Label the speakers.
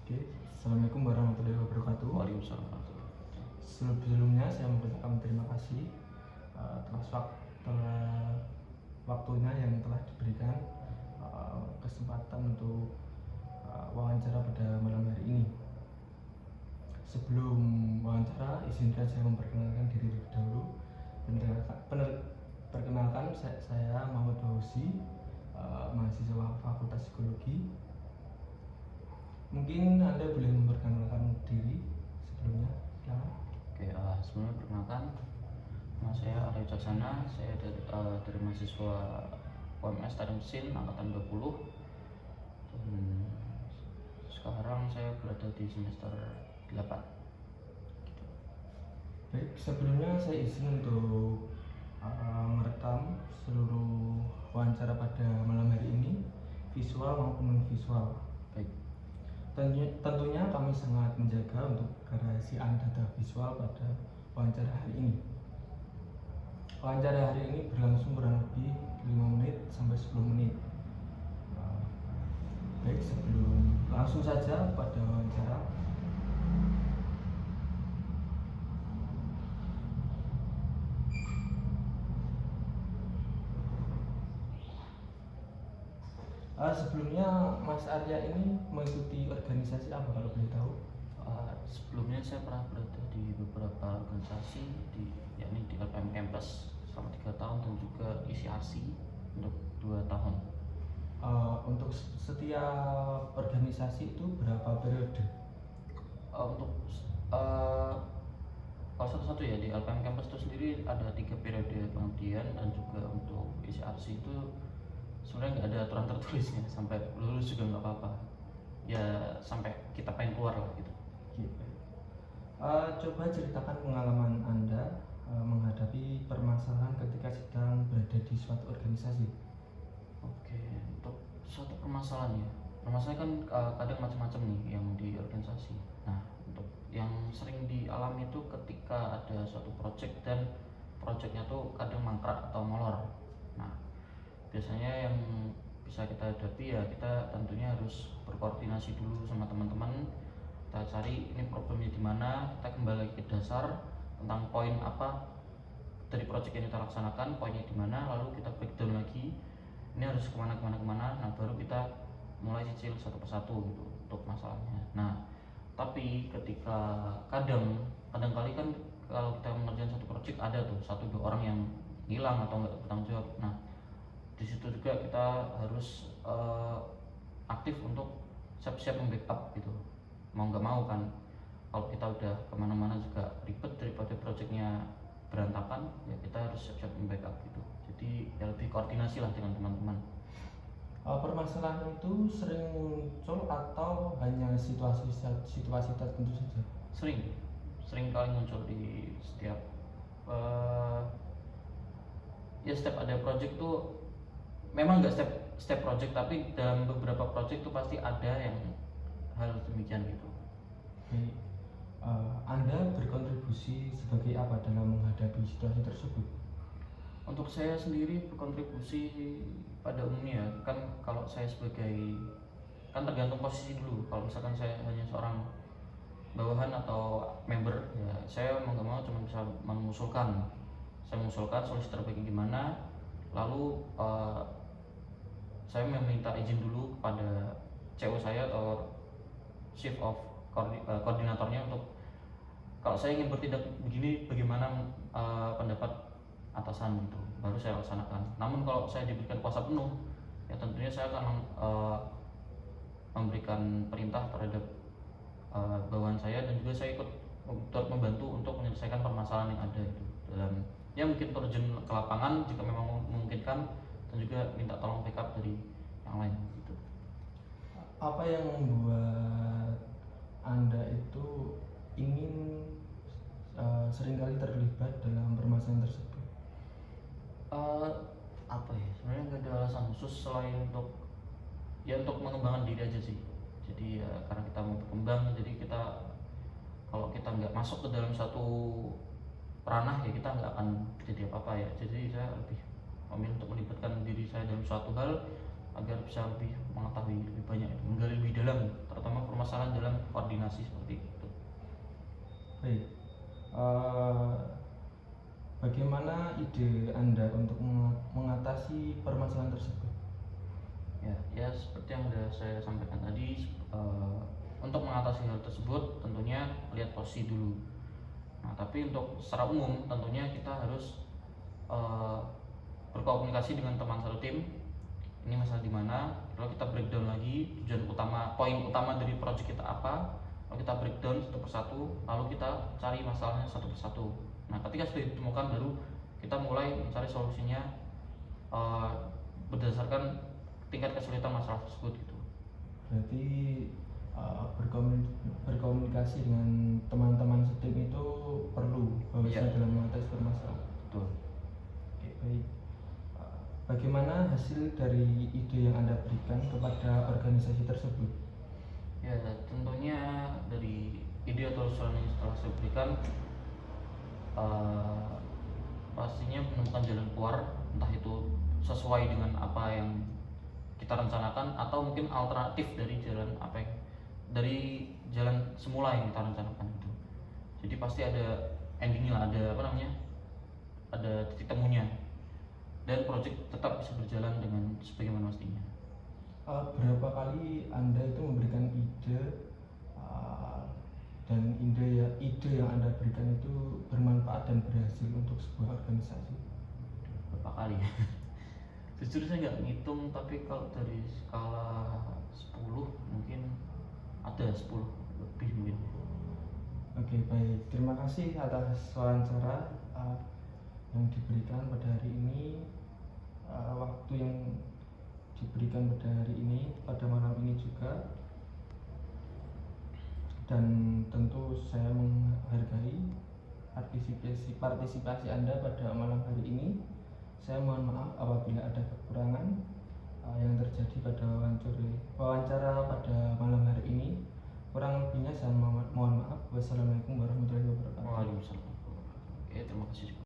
Speaker 1: Oke, Assalamualaikum warahmatullahi wabarakatuh.
Speaker 2: Waalaikumsalam warahmatullahi wabarakatuh.
Speaker 1: Sebelumnya saya mengucapkan terima kasih telah waktunya yang telah diberikan kesempatan untuk wawancara pada malam hari ini. Sebelum wawancara, izinkan saya memperkenalkan diri terlebih dahulu. Perkenalkan, saya Muhammad Fauzi, mahasiswa Fakultas Psikologi. Mungkin Anda boleh memperkenalkan diri sebelumnya, silakan.
Speaker 2: Oke, sebelumnya perkenalkan, nama saya Arya Caksana, saya dari mahasiswa UMS Teknik Mesin angkatan 20. Dan sekarang saya berada di semester 8.
Speaker 1: Baik, sebelumnya saya izin untuk merekam seluruh wawancara pada malam hari ini, visual maupun non visual.
Speaker 2: Baik.
Speaker 1: Tentunya kami sangat menjaga untuk kerahasiaan data visual pada wawancara hari ini. Wawancara hari ini berlangsung kurang lebih 5 menit sampai 10 menit. Baik, sebelum langsung saja pada wawancara, sebelumnya Mas Arya ini mengikuti organisasi apa kalau boleh tahu?
Speaker 2: Sebelumnya saya pernah berada di beberapa organisasi, yakni di LPM Campus selama 3 tahun dan juga ICRC untuk 2 tahun.
Speaker 1: Untuk setiap organisasi itu berapa periode?
Speaker 2: Untuk kalau satu-satu ya, di LPM Campus itu sendiri ada 3 periode pengabdian, dan juga untuk ICRC itu sebenarnya nggak ada aturan tertulisnya, sampai lulus juga nggak apa-apa ya, sampai kita pengen keluar lah gitu.
Speaker 1: Coba ceritakan pengalaman Anda menghadapi permasalahan ketika sedang berada di suatu organisasi.
Speaker 2: Oke, untuk suatu permasalahan kan kadang macam-macam nih yang di organisasi. Nah, untuk yang sering dialami itu ketika ada suatu project dan projectnya tuh kadang mangkrak atau molor. Nah, biasanya yang bisa kita hadapi ya, kita tentunya harus berkoordinasi dulu sama teman-teman. Kita cari ini problemnya di mana, kita kembali lagi ke dasar tentang poin apa dari project yang kita laksanakan, poinnya di mana, lalu kita breakdown lagi ini harus kemana. Nah, baru kita mulai cicil satu persatu gitu untuk masalahnya. Nah, tapi ketika kadang kali kan kalau kita mengerjakan satu project ada tuh 1-2 orang yang hilang atau nggak bertanggung jawab. Nah, di situ juga kita harus aktif untuk siap-siap membackup gitu. Mau nggak mau kan, kalau kita udah kemana-mana juga ribet daripada projectnya berantakan, ya kita harus siap-siap membackup gitu. Jadi ya lebih koordinasi lah dengan teman-teman.
Speaker 1: Permasalahan itu sering muncul atau hanya situasi tertentu saja?
Speaker 2: Sering kali muncul di setiap setiap ada project tuh, memang nggak step project, tapi dalam beberapa project tuh pasti ada yang hal demikian gitu.
Speaker 1: Anda berkontribusi sebagai apa dalam menghadapi situasi tersebut?
Speaker 2: Untuk saya sendiri berkontribusi pada umumnya kan, kalau saya sebagai, kan tergantung posisi dulu. Kalau misalkan saya hanya seorang bawahan atau member ya, saya mau nggak mau cuma bisa mengusulkan solusi terbaik gimana, lalu saya meminta izin dulu kepada CO saya atau chief of koordinatornya untuk kalau saya ingin bertindak begini bagaimana pendapat atasan gitu, baru saya laksanakan. Namun kalau saya diberikan kuasa penuh ya, tentunya saya akan memberikan perintah terhadap bawahan saya, dan juga saya ikut turut membantu untuk menyelesaikan permasalahan yang ada itu, dalam ya mungkin terjun ke lapangan jika memang memungkinkan, dan juga minta tolong backup dari yang lain gitu.
Speaker 1: Apa yang membuat Anda itu ingin seringkali terlibat dalam permasalahan tersebut?
Speaker 2: Apa ya, sebenarnya nggak ada alasan khusus selain untuk mengembangkan diri aja sih. Jadi ya karena kita mau berkembang, jadi kita kalau kita nggak masuk ke dalam satu ranah ya kita nggak akan jadi apa-apa ya. Jadi saya lebih memilih untuk melibatkan diri saya dalam suatu hal agar bisa lebih mengetahui lebih banyak, menggali lebih dalam, terutama permasalahan dalam koordinasi seperti itu.
Speaker 1: Baik. Eh, Bagaimana ide Anda untuk mengatasi permasalahan tersebut?
Speaker 2: Ya seperti yang sudah saya sampaikan tadi, untuk mengatasi hal tersebut tentunya lihat posisi dulu. Nah, tapi untuk secara umum tentunya kita harus berkomunikasi dengan teman satu tim. Ini masalah di mana, lalu kita breakdown lagi tujuan utama, poin utama dari project kita apa, lalu kita breakdown satu persatu, lalu kita cari masalahnya satu persatu. Nah, ketika sudah ditemukan baru kita mulai mencari solusinya berdasarkan tingkat kesulitan masalah tersebut gitu.
Speaker 1: Berarti berkomunikasi dengan teman-teman setim itu perlu dalam mengatasi permasalahan.
Speaker 2: Betul.
Speaker 1: Oke, baik. Bagaimana hasil dari ide yang Anda berikan kepada organisasi tersebut?
Speaker 2: Ya, tentunya dari ide atau solusi yang setelah saya berikan, pastinya menemukan jalan keluar, entah itu sesuai dengan apa yang kita rencanakan atau mungkin alternatif dari jalan apa yang dari jalan semula yang kita rencanakan itu. Jadi pasti ada endingnya, ada titik temunya, dan project tetap bisa berjalan dengan sebagaimana mestinya.
Speaker 1: Berapa kali Anda itu memberikan ide dan ide yang Anda berikan itu bermanfaat dan berhasil untuk sebuah organisasi?
Speaker 2: Berapa kali? Jujur saya nggak ngitung, tapi kalau dari skala 10 mungkin ada 10 lebih mungkin.
Speaker 1: Oke, baik. Terima kasih atas wawancara yang diberikan pada hari ini. Waktu yang diberikan pada hari ini, pada malam ini juga, dan tentu saya menghargai partisipasi Anda pada malam hari ini. Saya mohon maaf apabila ada kekurangan yang terjadi pada wawancara pada malam hari ini. Kurang lebihnya saya mohon maaf. Wassalamualaikum warahmatullahi wabarakatuh.
Speaker 2: Waalaikumsalam. Terima kasih.